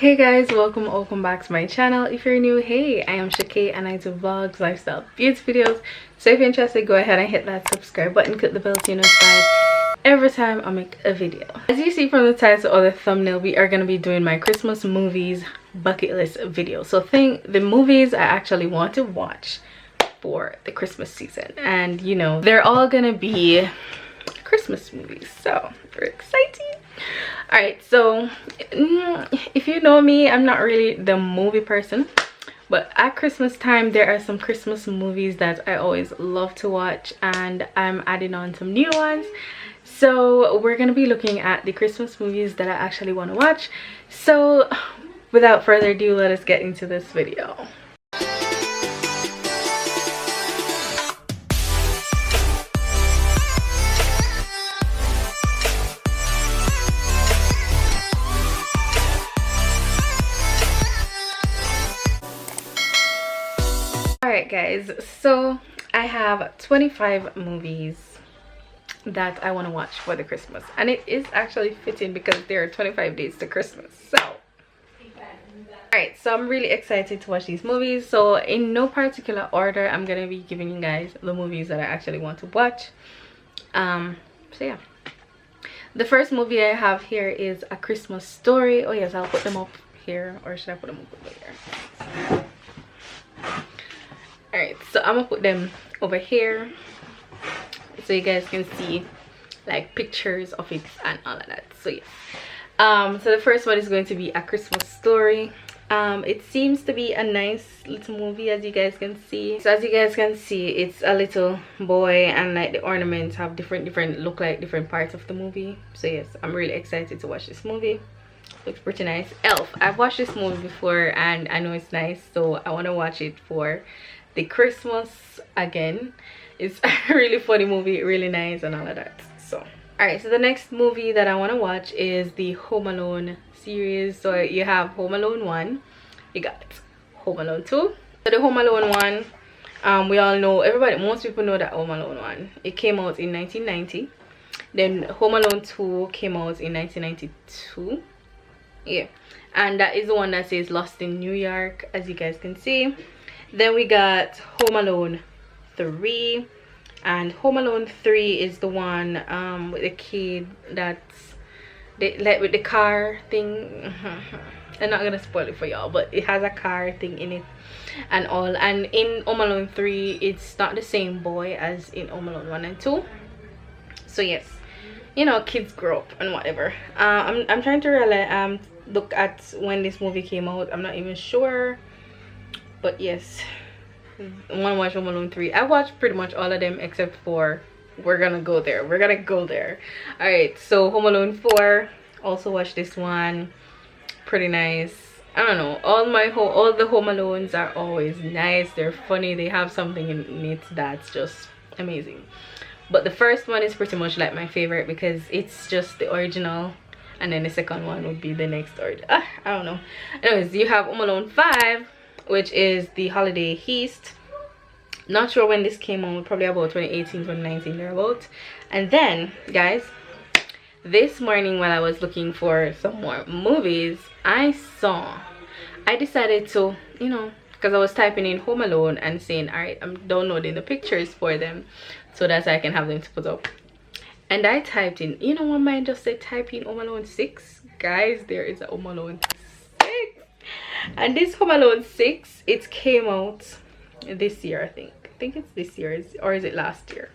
Hey guys, welcome back to my channel. If you're new, hey, I am Shakay and I do vlogs, lifestyle, beauty videos. So if you're interested, go ahead and hit that subscribe button, click the bell to be notified every time I make a video. As you see from the title or the thumbnail, we are going to be doing my Christmas movies bucket list video. So the movies I actually want to watch for the Christmas season, and you know, they're all gonna be Christmas movies, so very exciting. All right, so if you know me, I'm not really the movie person, but at Christmas time there are some Christmas movies that I always love to watch, and I'm adding on some new ones. So we're gonna be looking at the Christmas movies that I actually want to watch. So without further ado, let us get into this video. Alright guys, so I have 25 movies that I want to watch for the Christmas, and it is actually fitting because there are 25 days to Christmas. So alright, so I'm really excited to watch these movies. So in no particular order, I'm gonna be giving you guys the movies that I actually want to watch. So yeah, the first movie I have here is A Christmas Story. Oh yes, I'll put them up here, or should I put them up over here? Alright, so I'm gonna put them over here so you guys can see like pictures of it and all of that. So yeah, so the first one is going to be A Christmas Story. It seems to be a nice little movie, as you guys can see. So as you guys can see, it's a little boy, and like the ornaments have look like different parts of the movie. So yes, I'm really excited to watch this movie. Looks pretty nice. Elf, I've watched this movie before and I know it's nice, so I want to watch it for the Christmas again. It's a really funny movie, really nice and all of that. So alright, so the next movie that I want to watch is the Home Alone series. So you have Home Alone 1, you got Home Alone 2. So the Home Alone 1, we all know, most people know that Home Alone 1, it came out in 1990. Then Home Alone 2 came out in 1992. Yeah, and that is the one that says Lost in New York, as you guys can see. Then we got Home Alone 3, and Home Alone 3 is the one with the kid that's like with the car thing. I'm not gonna spoil it for y'all, but it has a car thing in it and all. And in Home Alone 3, it's not the same boy as in Home Alone 1 and 2. So yes, you know, kids grow up and whatever. I'm trying to really look at when this movie came out. I'm not even sure, but yes, I want to watch Home Alone 3. I watched pretty much all of them except for we're gonna go there. All right, so Home Alone 4, also watch this one. Pretty nice. I don't know, all the Home Alones are always nice. They're funny, they have something in it that's just amazing. But the first one is pretty much like my favorite because it's just the original, and then the second one would be the next order. I don't know. Anyways, you have Home Alone 5, which is the Holiday Heist. Not sure when this came out, probably about 2018, 2019 thereabout. And then guys, this morning while I was looking for some more movies, I decided to, you know, because I was typing in Home Alone and saying, all right, I'm downloading the pictures for them so that I can have them to put up. And I typed in, you know what, mine just said type in Home Alone 6. Guys, there is a Home Alone 6. And this Home Alone 6, it came out this year, I think it's this year, or is it last year?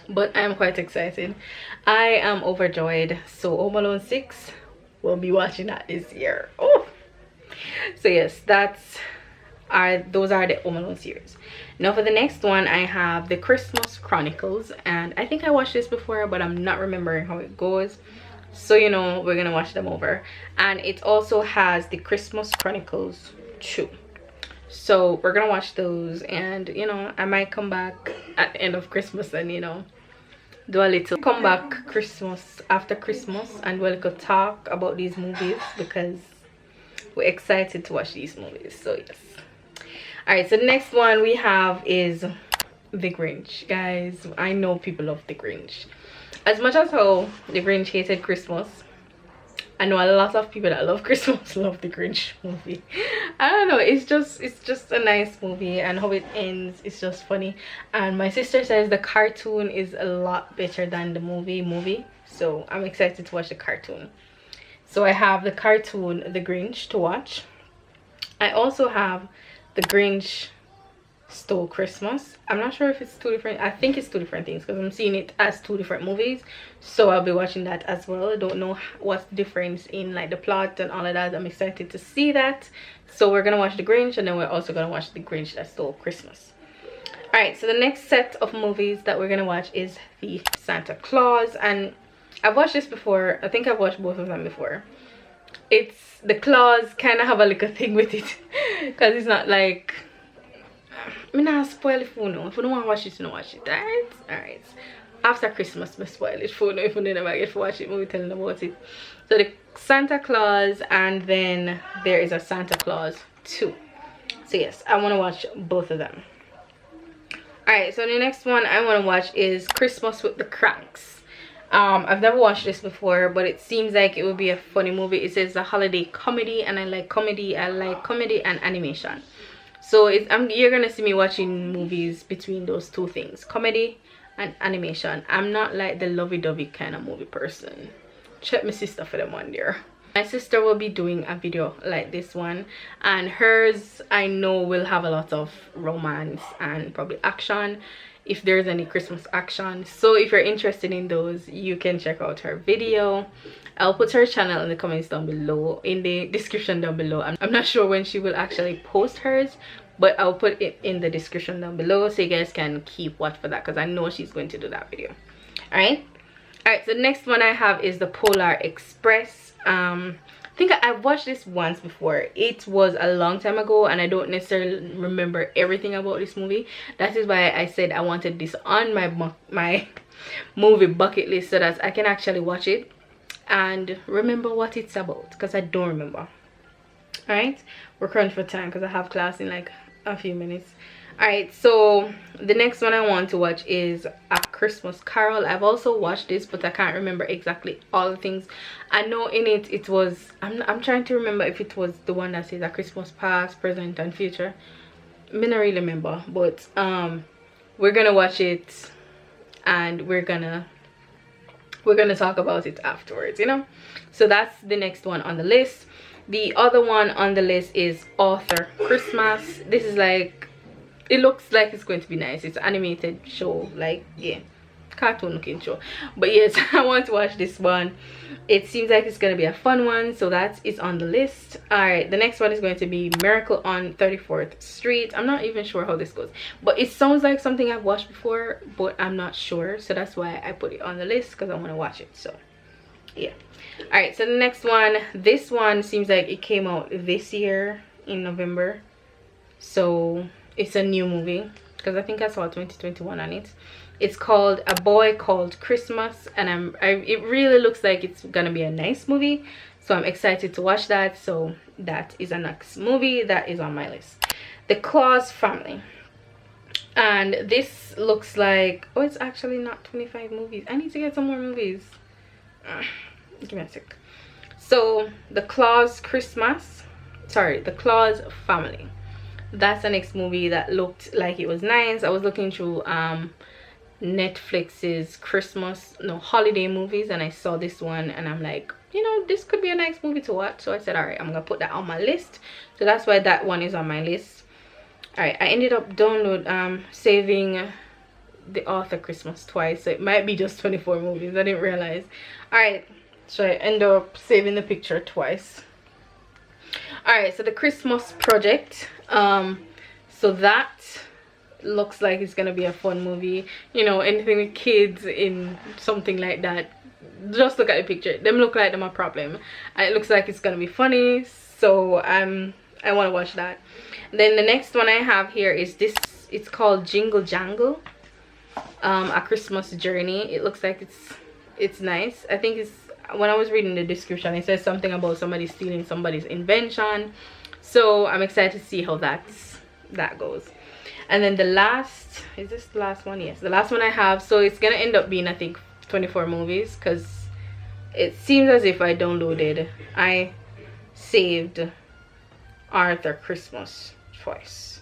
But I'm quite excited. I am overjoyed. So Home Alone 6, we'll be watching that this year. Oh, so yes, those are the Home Alone series. Now for the next one, I have the Christmas Chronicles, and I think I watched this before, but I'm not remembering how it goes. So you know, we're gonna watch them over. And it also has the Christmas Chronicles 2. So we're gonna watch those, and you know, I might come back at the end of Christmas and, you know, do a little comeback Christmas after Christmas and do a little talk about these movies because we're excited to watch these movies. So yes. All right, so the next one we have is The Grinch. Guys, I know people love The Grinch. As much as how The Grinch hated Christmas, I know a lot of people that love Christmas love the Grinch movie. I don't know, it's just a nice movie, and how it ends is just funny. And my sister says the cartoon is a lot better than the movie, so I'm excited to watch the cartoon. So I have the cartoon The Grinch to watch. I also have The Grinch Stole Christmas. I'm not sure if it's two different, I think it's two different things because I'm seeing it as two different movies, so I'll be watching that as well. I don't know what's the difference in like the plot and all of that. I'm excited to see that. So we're gonna watch The Grinch, and then we're also gonna watch The Grinch That Stole Christmas. All right, so the next set of movies that we're gonna watch is the Santa Claus, and I've watched this before. I think I've watched both of them before. It's the Claus kind of have a little thing with it because it's not like, I'm not spoil it for no. If you don't want to watch it, you don't watch it. Alright. After Christmas, I spoil it for no. If you never get to watch it, we'll be telling about it. So the Santa Claus, and then there is a Santa Claus 2. So yes, I want to watch both of them. Alright, so the next one I want to watch is Christmas with the Cranks. I've never watched this before, but it seems like it would be a funny movie. It says a holiday comedy, and I like comedy and animation. So you're gonna see me watching movies between those two things, comedy and animation. I'm not like the lovey-dovey kind of movie person. Check my sister for them one there. My sister will be doing a video like this one, and hers I know will have a lot of romance and probably action, if there's any Christmas action. So if you're interested in those, you can check out her video. I'll put her channel in the comments down below, in the description down below. I'm not sure when she will actually post hers, but I'll put it in the description down below so you guys can keep watch for that, because I know she's going to do that video. Alright, so the next one I have is the Polar Express. I think I've watched this once before. It was a long time ago, and I don't necessarily remember everything about this movie. That is why I said I wanted this on my movie bucket list, so that I can actually watch it and remember what it's about, because I don't remember. All right, we're crunched for time because I have class in like a few minutes. All right, so the next one I want to watch is A Christmas Carol. I've also watched this, but I can't remember exactly all the things. I know in it was, I'm trying to remember if it was the one that says A Christmas Past, Present and Future. I don't really remember, but we're gonna watch it, and we're gonna talk about it afterwards, you know. So that's the next one on the list. The other one on the list is Author Christmas. This is like, it looks like it's going to be nice. It's an animated show, like, yeah, cartoon looking show. But yes, I want to watch this one. It seems like it's going to be a fun one, so that is on the list. All right, the next one is going to be Miracle on 34th Street. I'm not even sure how this goes, but it sounds like something I've watched before, but I'm not sure, so that's why I put it on the list, because I want to watch it. So yeah. All right, so the next one, this one seems like it came out this year in November, so it's a new movie, because I think I saw 2021 on it. It's called A Boy Called Christmas, and it really looks like it's gonna be a nice movie, so I'm excited to watch that. So that is a next movie that is on my list. The Claus Family, and this looks like, oh, it's actually not 25 movies. I need to get some more movies. Give me a sec. So the Claus Family, that's the next movie that looked like it was nice. I was looking through Netflix's holiday movies, and I saw this one, and I'm like, you know, this could be a nice movie to watch. So I said, all right, I'm gonna put that on my list. So that's why that one is on my list. All right, I ended up saving the Author Christmas twice, so it might be just 24 movies. I didn't realize. All right, so I end up saving the picture twice. All right, so the Christmas Project, so that looks like it's gonna be a fun movie. You know, anything with kids in something like that, just look at the picture, them look like them a problem, and it looks like it's gonna be funny. So I want to watch that. Then the next one I have here is this. It's called Jingle Jangle, A Christmas Journey. It looks like it's nice. I think it's, when I was reading the description, it says something about somebody stealing somebody's invention, so I'm excited to see how that goes. And then the last, is this the last one? Yes, the last one I have. So it's gonna end up being, I think, 24 movies, because it seems as if I saved Arthur Christmas twice.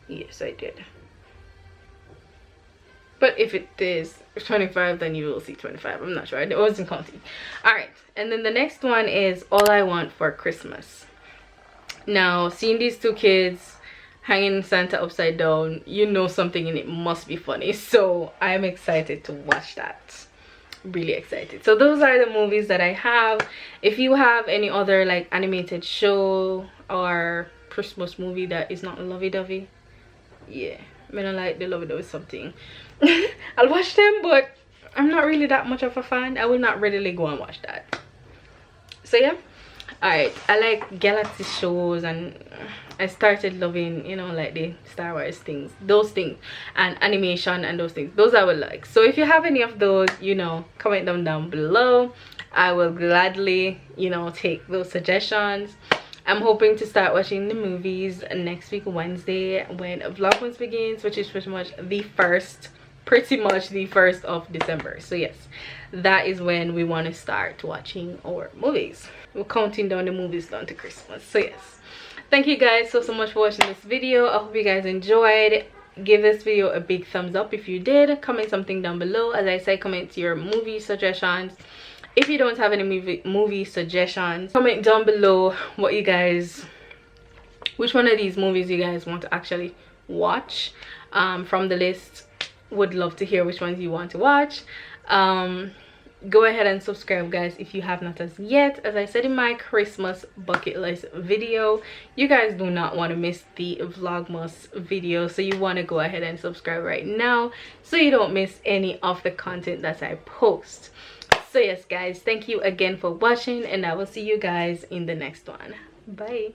Yes, I did. But if it is 25, then you will see 25. I'm not sure. I wasn't counting. Alright. And then the next one is All I Want for Christmas. Now, seeing these two kids hanging Santa upside down, you know something in it must be funny. So I'm excited to watch that. Really excited. So those are the movies that I have. If you have any other like animated show or Christmas movie that is not lovey-dovey, yeah, I mean, I like the lovey-dovey something. I'll watch them, but I'm not really that much of a fan. I will not readily go and watch that. So yeah. Alright, I like galaxy shows, and I started loving, you know, like the Star Wars things, those things, and animation and those things. Those I would like. So if you have any of those, you know, comment them down below. I will gladly, you know, take those suggestions. I'm hoping to start watching the movies next week Wednesday when Vlogmas begins, which is pretty much the 1st of December. So yes, that is when we want to start watching our movies. We're counting down the movies down to Christmas. So yes, thank you guys so much for watching this video. I hope you guys enjoyed. Give this video a big thumbs up if you did. Comment something down below. As I said, comment your movie suggestions. If you don't have any movie suggestions, comment down below what you guys, which one of these movies you guys want to actually watch from the list. Would love to hear which ones you want to watch. Go ahead and subscribe, guys, if you have not as yet. As I said in my Christmas bucket list video, you guys do not want to miss the Vlogmas video, so you want to go ahead and subscribe right now so you don't miss any of the content that I post. So yes, guys, thank you again for watching, and I will see you guys in the next one. Bye.